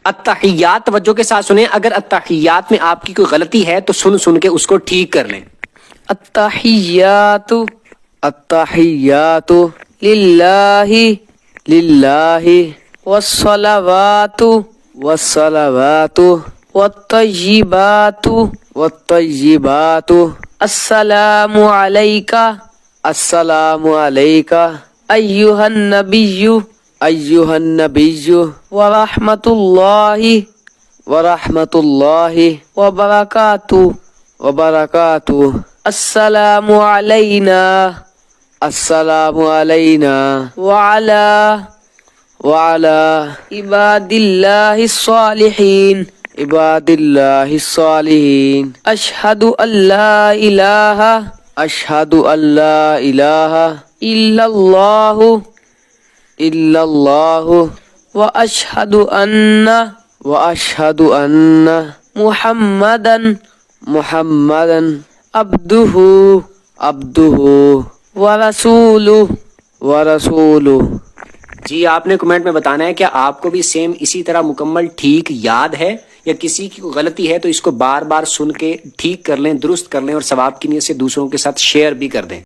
अत्तहियात तवज्जो के साथ सुने। अगर अत्तहियात में आपकी कोई गलती है तो सुन सुन के उसको ठीक कर लें। अत्तहियातु अत्तहियातु लिल्लाहि लिल्लाहि वस्सलावातु वस्सलावातु वत्तय्यिबातु वत्तय्यिबातु अस्सलामु अलैका अस्सलामु अलैका अय्युहन नबिय्यु अय्युहन नबिय्यु व रहमतुल्लाहि व रहमतुल्लाहि व बरकातुहू व बरकातुहू अस्सलामु अलैना अस्सलामु अलैना व अला व अला इबादिल्लाहि स्सालिहीन इबादिल्लाहि स्सालिहीन अशहदु अल्ला इलाहा अशहदु अल्ला इलाहा इल्लल्लाहु इल्लल्लाहु व अशहदु अन्न मुहम्मदन मुहम्मदन अब्दुहु अब्दुहु व रसूलुहु व रसूलुहु। जी आपने कमेंट में बताना है क्या आपको भी सेम इसी तरह मुकम्मल ठीक याद है, या किसी की गलती है तो इसको बार बार सुन के ठीक कर लें, दुरुस्त कर लें और सवाब की नीयत से दूसरों के साथ शेयर भी कर दें।